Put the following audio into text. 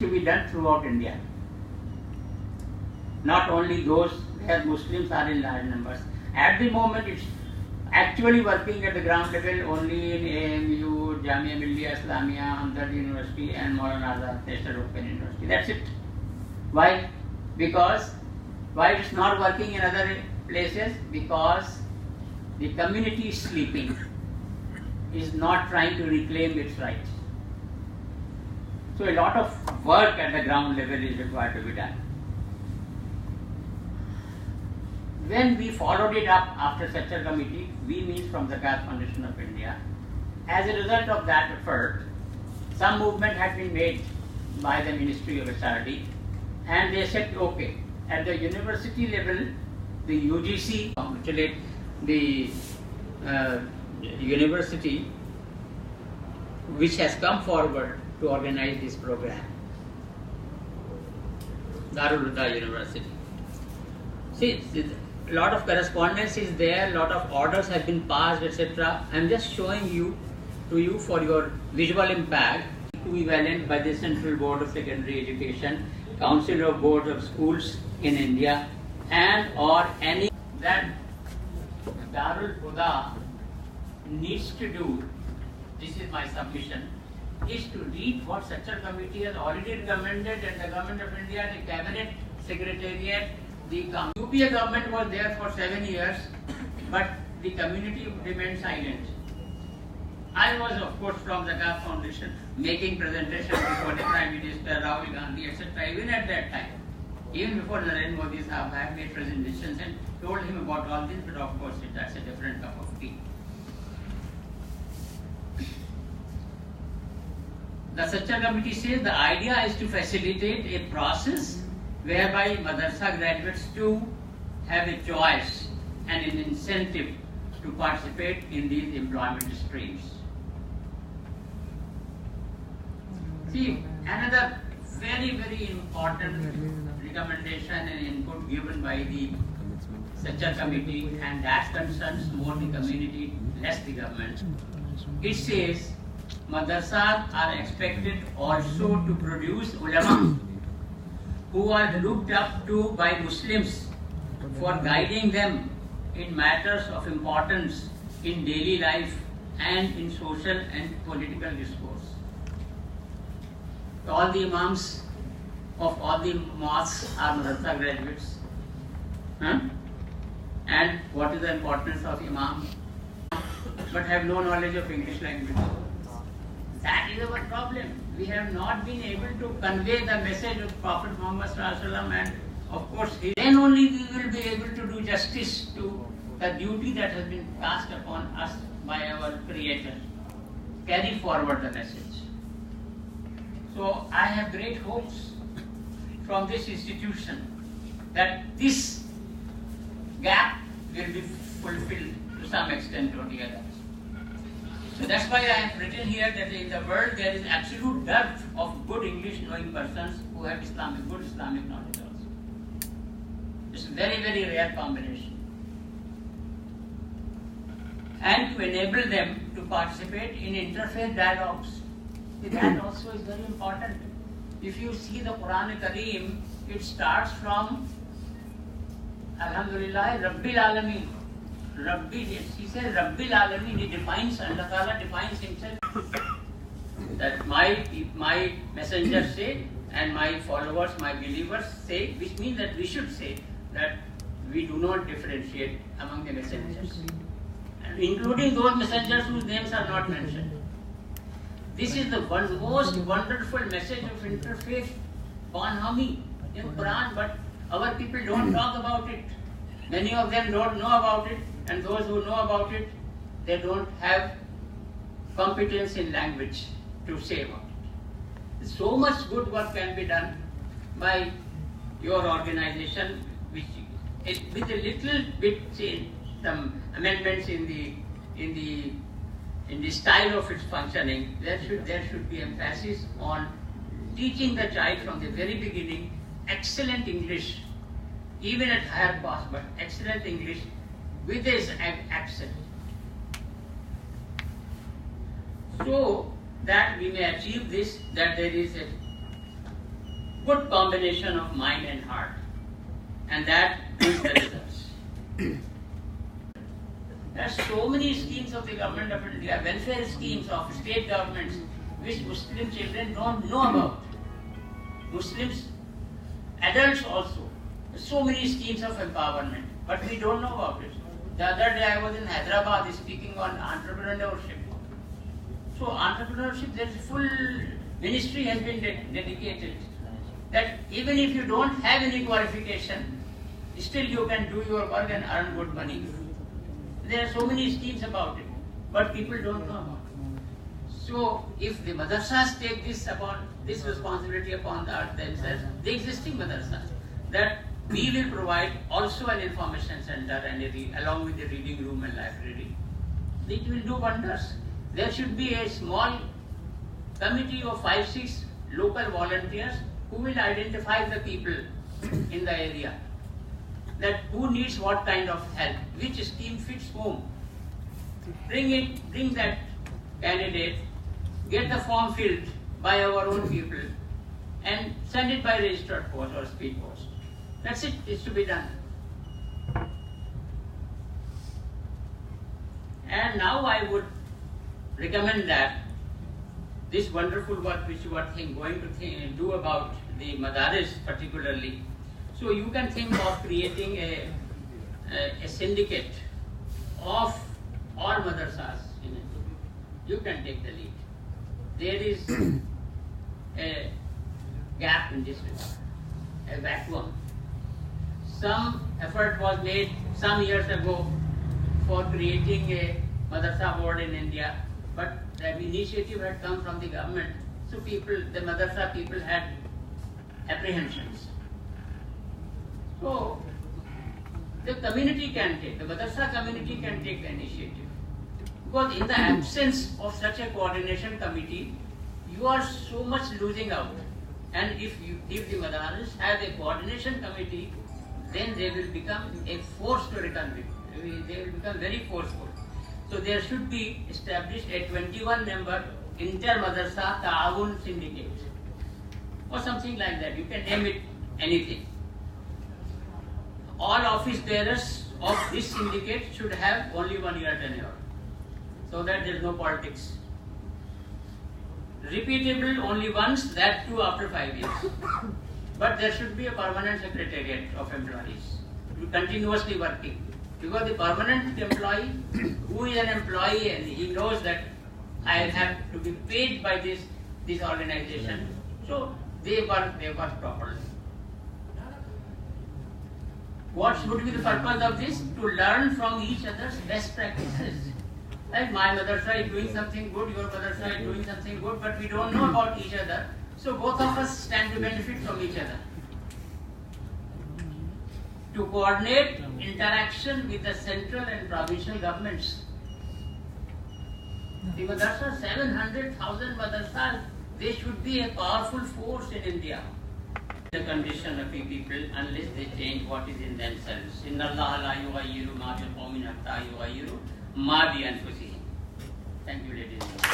to be done throughout India. Not only those where Muslims are in large numbers. At the moment, it's actually working at the ground level only in AMU, Jamia, Millia, Islamia, Hamdard University and Madrasa, National Open University. That's it. Why? Because why it's not working in other places? Because the community is sleeping, is not trying to reclaim its rights. So a lot of work at the ground level is required to be done. When we followed it up after such a committee, we means from the Zakat Foundation of India, as a result of that effort, some movement had been made by the Ministry of SRD, and they said, okay, at the university level, the UGC congratulate the university which has come forward to organize this program, Darul Huda University. See, a lot of correspondence is there, a lot of orders have been passed, etc. I am just showing to you for your visual impact, equivalent by the Central Board of Secondary Education, Council of Boards of Schools in India, and or any that Darul Huda needs to do, this is my submission, is to read what such a committee has already recommended, and the Government of India, the Cabinet Secretariat, the UPA government was there for 7 years, but the community remained silent. I was, of course, from the Zakat Foundation making presentations before the Prime Minister, Rahul Gandhi, etc. Even at that time, even before Narendra Modi Sahab, I have made presentations and told him about all this, but of course, that's a different cup of tea. The Sacha Committee says the idea is to facilitate a process whereby Madrasa graduates too have a choice and an incentive to participate in these employment streams. See, another very, very important recommendation and input given by the Sacha Committee, and that concerns more the community, less the government. It says Madrasas are expected also to produce ulama who are looked up to by Muslims for guiding them in matters of importance in daily life and in social and political discourse. All the imams of all the mosques are Madrasa graduates. And what is the importance of imam? But have no knowledge of English language. That is our problem. We have not been able to convey the message of Prophet Muhammad and of course then only we will be able to do justice to the duty that has been cast upon us by our Creator. Carry forward the message. So I have great hopes from this institution that this gap will be fulfilled to some extent or the other. So that's why I have written here that in the world there is absolute dearth of good English knowing persons who have good Islamic knowledge also. It's a very, very rare combination. And to enable them to participate in interfaith dialogues. That also is very important. If you see the Quran Kareem, it starts from Alhamdulillah, Rabbil Alameen. Rabbi, he says Rabbil Alameen, he defines, Allah Ta'ala defines himself that my messengers say and my followers, my believers say, which means that we should say that we do not differentiate among the messengers, and including those messengers whose names are not mentioned. This is the most wonderful message of interfaith bonhomie in Quran, but our people don't talk about it. Many of them don't know about it, and those who know about it, they don't have competence in language to say about it. So much good work can be done by your organization, which with a little bit change, some amendments in the style of its functioning. There should be emphasis on teaching the child from the very beginning excellent English, even at higher cost, but excellent English with his accent, so that we may achieve this, that there is good combination of mind and heart, and that is the results. There are so many schemes of the government of India, welfare schemes of state governments, which Muslim children don't know about. Muslims, adults also. So many schemes of empowerment, but we don't know about it. The other day I was in Hyderabad speaking on entrepreneurship. So entrepreneurship, there is full ministry has been dedicated. That even if you don't have any qualification, still you can do your work and earn good money. There are so many schemes about it, but people don't know about it. So if the madrasas take this responsibility upon themselves, the existing madrasas, that we will provide also an information center and along with the reading room and library, it will do wonders. There should be a small committee of 5-6 local volunteers who will identify the people in the area, that who needs what kind of help, which scheme fits whom. Bring that candidate, get the form filled by our own people and send it by registered post or speed post. That's it, it's to be done. And now I would recommend that this wonderful work which you are going to do about the madaris particularly, so you can think of creating a syndicate of all madrasas in India. You can take the lead. There is a gap in this regard, a vacuum. Some effort was made some years ago for creating a madrasa board in India, but the initiative had come from the government, so the madrasa people had apprehensions. So the community can take, the madrasa community can take the initiative. Because in the absence of such a coordination committee, you are so much losing out. And if the madaris have a coordination committee, then they will become a force to reckon with. They will become very forceful. So there should be established a 21-member inter-madrasa ta'awun syndicate or something like that. You can name it anything. All office bearers of this syndicate should have only 1 year tenure, so that there is no politics. Repeatable only once, that too after 5 years. But there should be a permanent secretariat of employees, continuously working. Because the permanent employee, who is an employee and he knows that I have to be paid by this organization, so they work properly. What should be the purpose of this? To learn from each other's best practices. Like my madrasa is doing something good, your madrasa is doing something good, but we don't know about each other. So both of us stand to benefit from each other. To coordinate interaction with the central and provincial governments. The madrasa, 700,000 madrasas, they should be a powerful force in India. The condition of the people unless they change what is in themselves. Inna Allah la yughayyiru ma bi qawmin hatta yughayyiru ma bi anfusihim. Thank you, ladies and gentlemen.